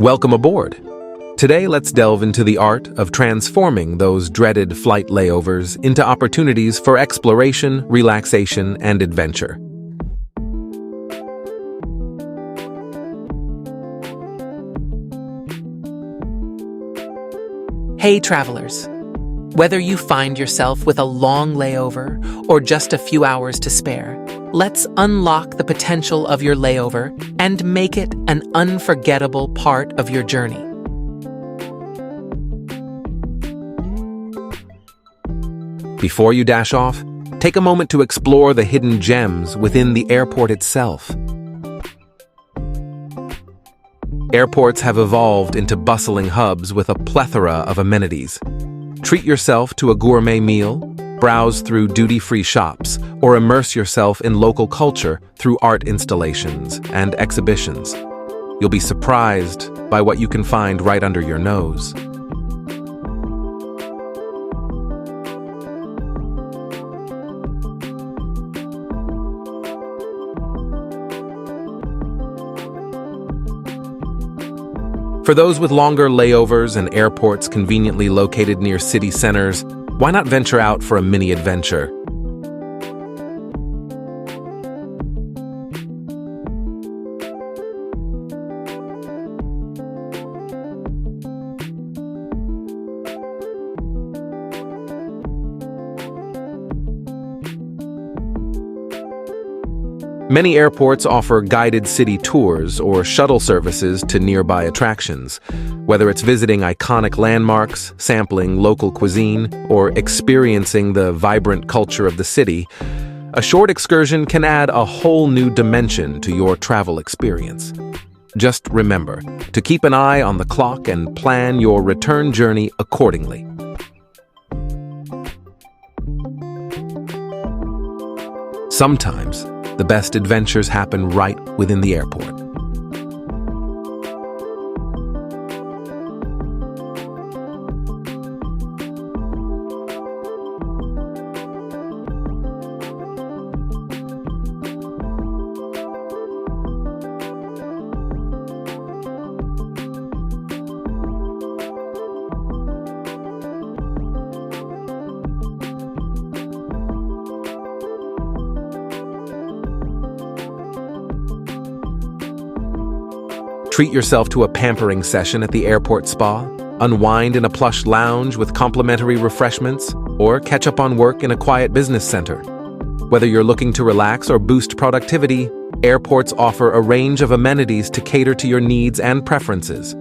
Welcome aboard. Today, let's delve into the art of transforming those dreaded flight layovers into opportunities for exploration, relaxation, and adventure. Hey travelers! Whether you find yourself with a long layover or just a few hours to spare, let's unlock the potential of your layover and make it an unforgettable part of your journey. Before you dash off, take a moment to explore the hidden gems within the airport itself. Airports have evolved into bustling hubs with a plethora of amenities. Treat yourself to a gourmet meal, browse through duty-free shops, or immerse yourself in local culture through art installations and exhibitions. You'll be surprised by what you can find right under your nose. For those with longer layovers and airports conveniently located near city centers, why not venture out for a mini-adventure? Many airports offer guided city tours or shuttle services to nearby attractions. Whether it's visiting iconic landmarks, sampling local cuisine, or experiencing the vibrant culture of the city, a short excursion can add a whole new dimension to your travel experience. Just remember to keep an eye on the clock and plan your return journey accordingly. Sometimes, the best adventures happen right within the airport. Treat yourself to a pampering session at the airport spa, unwind in a plush lounge with complimentary refreshments, or catch up on work in a quiet business center. Whether you're looking to relax or boost productivity, airports offer a range of amenities to cater to your needs and preferences.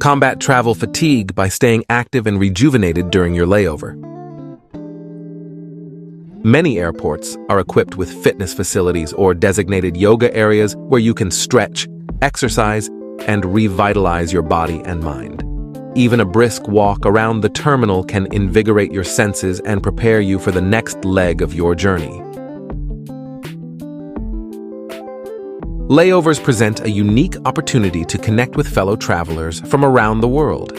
Combat travel fatigue by staying active and rejuvenated during your layover. Many airports are equipped with fitness facilities or designated yoga areas where you can stretch, exercise, and revitalize your body and mind. Even a brisk walk around the terminal can invigorate your senses and prepare you for the next leg of your journey. Layovers present a unique opportunity to connect with fellow travelers from around the world.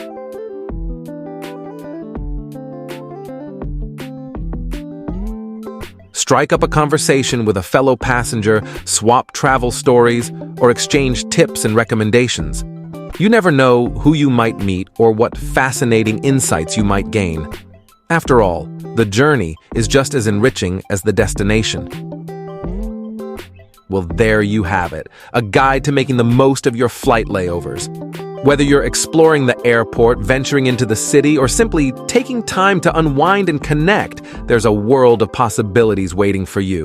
Strike up a conversation with a fellow passenger, swap travel stories, or exchange tips and recommendations. You never know who you might meet or what fascinating insights you might gain. After all, the journey is just as enriching as the destination. Well, there you have it, a guide to making the most of your flight layovers. Whether you're exploring the airport, venturing into the city, or simply taking time to unwind and connect, there's a world of possibilities waiting for you.